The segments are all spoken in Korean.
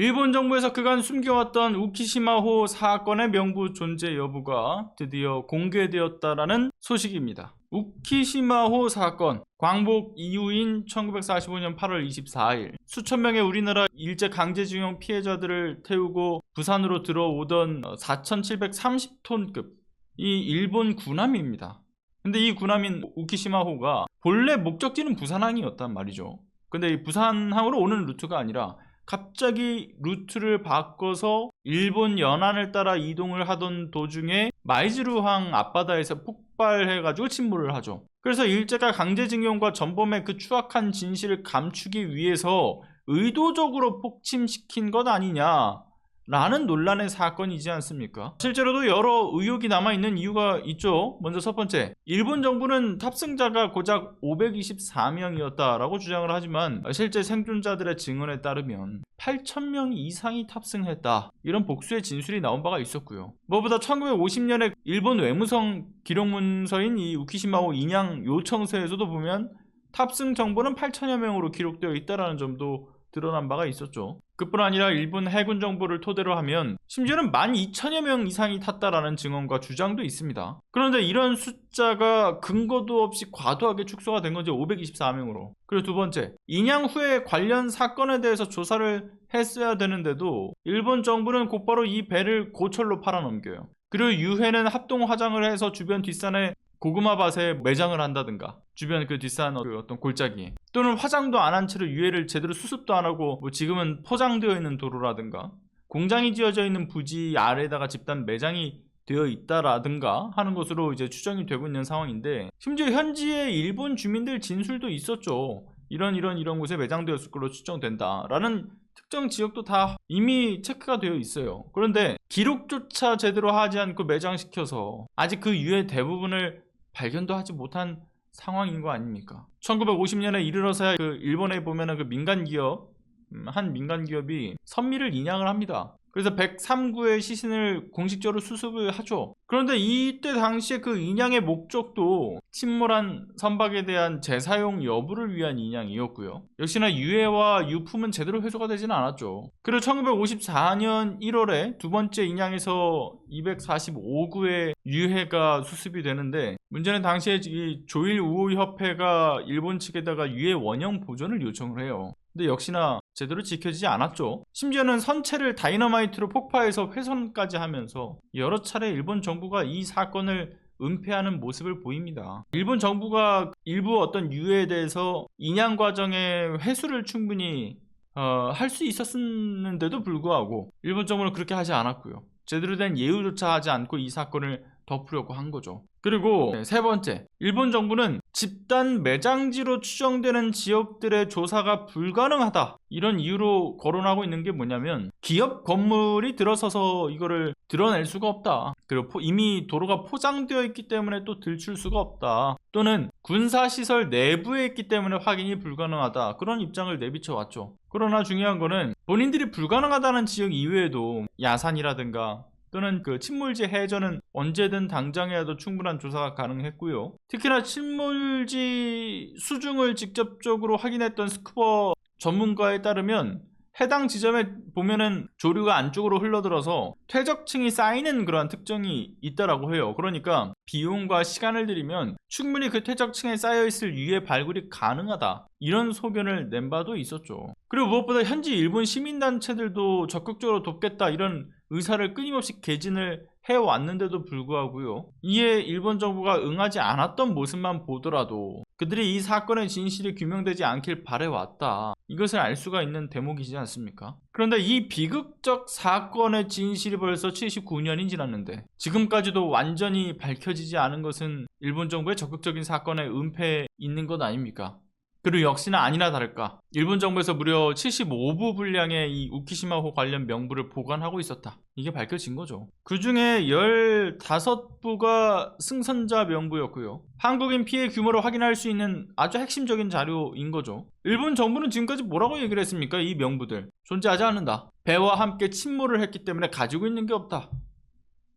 일본 정부에서 그간 숨겨왔던 우키시마호 사건의 명부 존재 여부가 드디어 공개되었다라는 소식입니다. 우키시마호 사건, 광복 이후인 1945년 8월 24일 수천 명의 우리나라 일제 강제징용 피해자들을 태우고 부산으로 들어오던 4,730톤급 이 일본 군함입니다. 근데 이 군함인 우키시마호가 본래 목적지는 부산항이었단 말이죠. 근데 이 부산항으로 오는 루트가 아니라 갑자기 루트를 바꿔서 일본 연안을 따라 이동을 하던 도중에 마이즈루항 앞바다에서 폭발해가지고 침몰을 하죠. 그래서 일제가 강제징용과 전범의 그 추악한 진실을 감추기 위해서 의도적으로 폭침시킨 것 아니냐 라는 논란의 사건이지 않습니까? 실제로도 여러 의혹이 남아있는 이유가 있죠. 먼저 첫 번째, 일본 정부는 탑승자가 고작 524명이었다라고 주장을 하지만 실제 생존자들의 증언에 따르면 8,000명 이상이 탑승했다, 이런 복수의 진술이 나온 바가 있었고요. 무엇보다 1950년에 일본 외무성 기록문서인 이 우키시마호 인양 요청서에서도 보면 탑승 정보는 8,000여 명으로 기록되어 있다는 점도 드러난 바가 있었죠. 그뿐 아니라 일본 해군 정보를 토대로 하면 심지어는 12,000여 명 이상이 탔다라는 증언과 주장도 있습니다. 그런데 이런 숫자가 근거도 없이 과도하게 축소가 된 건지 524명으로. 그리고 두 번째, 인양 후에 관련 사건에 대해서 조사를 했어야 되는데도 일본 정부는 곧바로 이 배를 고철로 팔아넘겨요. 그리고 유해는 합동 화장을 해서 주변 뒷산에 고구마 밭에 매장을 한다든가, 주변 그 뒷산 어떤 골짜기에, 또는 화장도 안 한 채로 유해를 제대로 수습도 안 하고 지금은 포장되어 있는 도로라든가 공장이 지어져 있는 부지 아래에다가 집단 매장이 되어 있다라든가 하는 것으로 이제 추정이 되고 있는 상황인데, 심지어 현지의 일본 주민들 진술도 있었죠. 이런 곳에 매장되었을 걸로 추정된다라는 특정 지역도 다 이미 체크가 되어 있어요. 그런데 기록조차 제대로 하지 않고 매장시켜서 아직 그 유해 대부분을 발견도 하지 못한 상황인 거 아닙니까? 1950년에 이르러서야 그 일본에 보면은 그 한 민간 기업이 선미를 인양을 합니다. 그래서 103구의 시신을 공식적으로 수습을 하죠. 그런데 이때 당시에 그 인양의 목적도 침몰한 선박에 대한 재사용 여부를 위한 인양이었고요. 역시나 유해와 유품은 제대로 회수가 되지는 않았죠. 그리고 1954년 1월에 두 번째 인양에서 245구의 유해가 수습이 되는데, 문제는 당시에 이 조일우호협회가 일본 측에다가 유해 원형 보존을 요청을 해요. 근데 역시나 제대로 지켜지지 않았죠. 심지어는 선체를 다이너마이트로 폭파해서 훼손까지 하면서 여러 차례 일본 정부가 이 사건을 은폐하는 모습을 보입니다. 일본 정부가 일부 어떤 유해에 대해서 인양 과정의 회수를 충분히 할 수 있었는데도 불구하고 일본 정부는 그렇게 하지 않았고요. 제대로 된 예우조차 하지 않고 이 사건을 덮으려고 한 거죠. 그리고 세 번째, 일본 정부는 집단 매장지로 추정되는 지역들의 조사가 불가능하다, 이런 이유로 거론하고 있는 게 뭐냐면 기업 건물이 들어서서 이거를 드러낼 수가 없다, 그리고 이미 도로가 포장되어 있기 때문에 또 들출 수가 없다, 또는 군사시설 내부에 있기 때문에 확인이 불가능하다, 그런 입장을 내비쳐 왔죠. 그러나 중요한 거는 본인들이 불가능하다는 지역 이외에도 야산이라든가 또는 그 침몰지 해저는 언제든 당장이라도 충분한 조사가 가능했고요. 특히나 침몰지 수중을 직접적으로 확인했던 스쿠버 전문가에 따르면 해당 지점에 보면은 조류가 안쪽으로 흘러들어서 퇴적층이 쌓이는 그러한 특징이 있다라고 해요. 그러니까 비용과 시간을 들이면 충분히 그 퇴적층에 쌓여있을 유해 발굴이 가능하다, 이런 소견을 낸 바도 있었죠. 그리고 무엇보다 현지 일본 시민단체들도 적극적으로 돕겠다, 이런 의사를 끊임없이 개진을 해왔는데도 불구하고요, 이에 일본 정부가 응하지 않았던 모습만 보더라도 그들이 이 사건의 진실이 규명되지 않길 바래왔다, 이것을 알 수가 있는 대목이지 않습니까? 그런데 이 비극적 사건의 진실이 벌써 79년이 지났는데 지금까지도 완전히 밝혀지지 않은 것은 일본 정부의 적극적인 사건의 은폐에 있는 것 아닙니까? 그리고 역시나 아니나 다를까, 일본 정부에서 무려 75부 분량의 이 우키시마호 관련 명부를 보관하고 있었다, 이게 밝혀진 거죠. 그 중에 15부가 승선자 명부였고요. 한국인 피해 규모를 확인할 수 있는 아주 핵심적인 자료인 거죠. 일본 정부는 지금까지 뭐라고 얘기를 했습니까? 이 명부들 존재하지 않는다, 배와 함께 침몰을 했기 때문에 가지고 있는 게 없다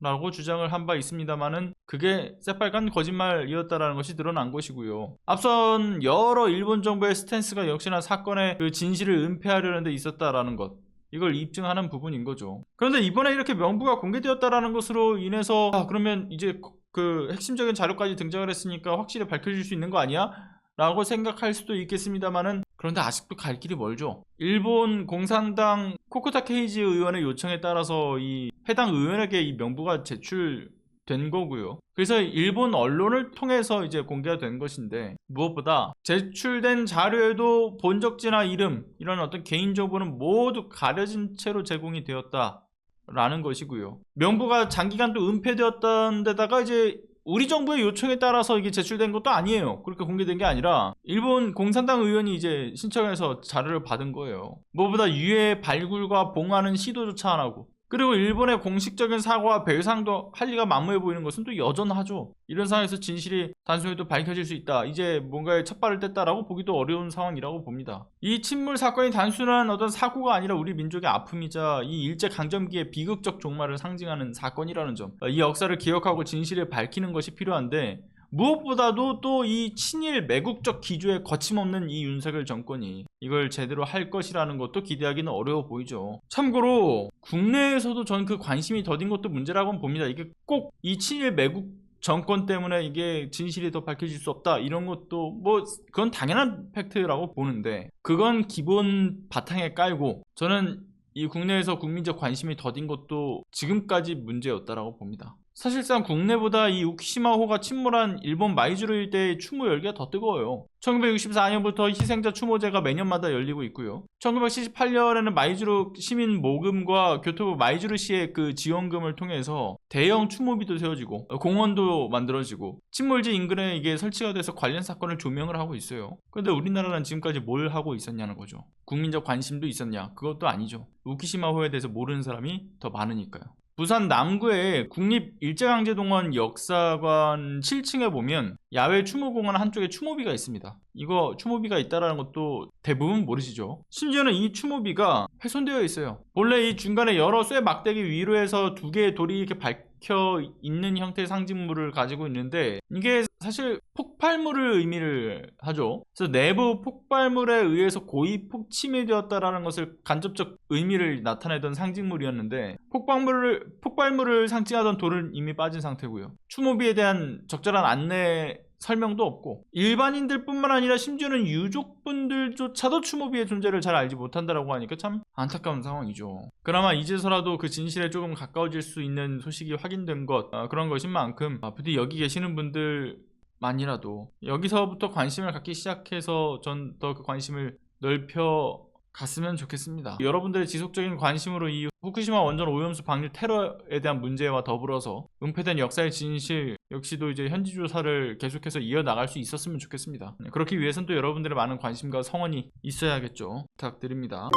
라고 주장을 한 바 있습니다만은 그게 새빨간 거짓말이었다라는 것이 드러난 것이고요. 앞선 여러 일본 정부의 스탠스가 역시나 사건의 그 진실을 은폐하려는 데 있었다라는 것, 이걸 입증하는 부분인 거죠. 그런데 이번에 이렇게 명부가 공개되었다라는 것으로 인해서 그러면 이제 그 핵심적인 자료까지 등장을 했으니까 확실히 밝혀질 수 있는 거 아니야? 라고 생각할 수도 있겠습니다만은, 그런데 아직도 갈 길이 멀죠. 일본 공산당 코쿠타 케이지 의원의 요청에 따라서 이 해당 의원에게 이 명부가 제출된 거고요. 그래서 일본 언론을 통해서 이제 공개가 된 것인데, 무엇보다 제출된 자료에도 본적지나 이름, 이런 어떤 개인정보는 모두 가려진 채로 제공이 되었다 라는 것이고요. 명부가 장기간 또 은폐되었던 데다가 이제 우리 정부의 요청에 따라서 이게 제출된 것도 아니에요. 그렇게 공개된 게 아니라 일본 공산당 의원이 이제 신청해서 자료를 받은 거예요. 무엇보다 유해 발굴과 봉하는 시도조차 안 하고, 그리고 일본의 공식적인 사과와 배상도 할 리가 만무해 보이는 것은 또 여전하죠. 이런 상황에서 진실이 단순히 또 밝혀질 수 있다, 이제 뭔가의 첫발을 뗐다라고 보기도 어려운 상황이라고 봅니다. 이 침몰 사건이 단순한 어떤 사고가 아니라 우리 민족의 아픔이자 이 일제강점기의 비극적 종말을 상징하는 사건이라는 점, 이 역사를 기억하고 진실을 밝히는 것이 필요한데, 무엇보다도 또 이 친일 매국적 기조에 거침없는 이 윤석열 정권이 이걸 제대로 할 것이라는 것도 기대하기는 어려워 보이죠. 참고로 국내에서도 전 그 관심이 더딘 것도 문제라고 봅니다. 이게 꼭 이 친일 매국 정권 때문에 이게 진실이 더 밝혀질 수 없다, 이런 것도 뭐 그건 당연한 팩트라고 보는데, 그건 기본 바탕에 깔고 저는 이 국내에서 국민적 관심이 더딘 것도 지금까지 문제였다라고 봅니다. 사실상 국내보다 이 우키시마호가 침몰한 일본 마이주루 일대의 추모 열기가 더 뜨거워요. 1964년부터 희생자 추모제가 매년마다 열리고 있고요. 1978년에는 마이주루 시민 모금과 교토부 마이주루시의 그 지원금을 통해서 대형 추모비도 세워지고 공원도 만들어지고 침몰지 인근에 이게 설치가 돼서 관련 사건을 조명을 하고 있어요. 그런데 우리나라는 지금까지 뭘 하고 있었냐는 거죠. 국민적 관심도 있었냐? 그것도 아니죠. 우키시마호에 대해서 모르는 사람이 더 많으니까요. 부산 남구의 국립일제강제동원 역사관 7층에 보면 야외 추모공원 한쪽에 추모비가 있습니다. 이거 추모비가 있다는 것도 대부분 모르시죠? 심지어는 이 추모비가 훼손되어 있어요. 본래 이 중간에 여러 쇠 막대기 위로 해서 두 개의 돌이 이렇게 박혀 있는 형태의 상징물을 가지고 있는데, 이게 사실 폭발물을 의미를 하죠. 그래서 내부 폭발물에 의해서 고의 폭침이 되었다라는 것을 간접적 의미를 나타내던 상징물이었는데, 폭발물을 상징하던 돌은 이미 빠진 상태고요. 추모비에 대한 적절한 안내 설명도 없고, 일반인들 뿐만 아니라 심지어는 유족분들조차도 추모비의 존재를 잘 알지 못한다라고 하니까 참 안타까운 상황이죠. 그나마 이제서라도 그 진실에 조금 가까워질 수 있는 소식이 확인된 것, 그런 것인 만큼 부디 여기 계시는 분들만이라도 여기서부터 관심을 갖기 시작해서 전 더 그 관심을 넓혀 갔으면 좋겠습니다. 여러분들의 지속적인 관심으로 이 후쿠시마 원전 오염수 방류 테러에 대한 문제와 더불어서 은폐된 역사의 진실 역시도 이제 현지 조사를 계속해서 이어나갈 수 있었으면 좋겠습니다. 그렇기 위해서는 또 여러분들의 많은 관심과 성원이 있어야겠죠. 부탁드립니다.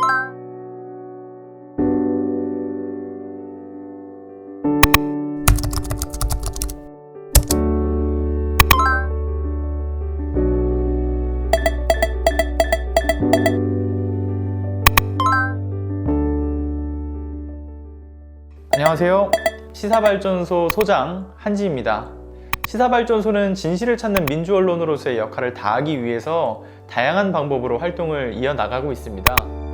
안녕하세요. 시사발전소 소장 한지입니다. 시사발전소는 진실을 찾는 민주언론으로서의 역할을 다하기 위해서 다양한 방법으로 활동을 이어나가고 있습니다.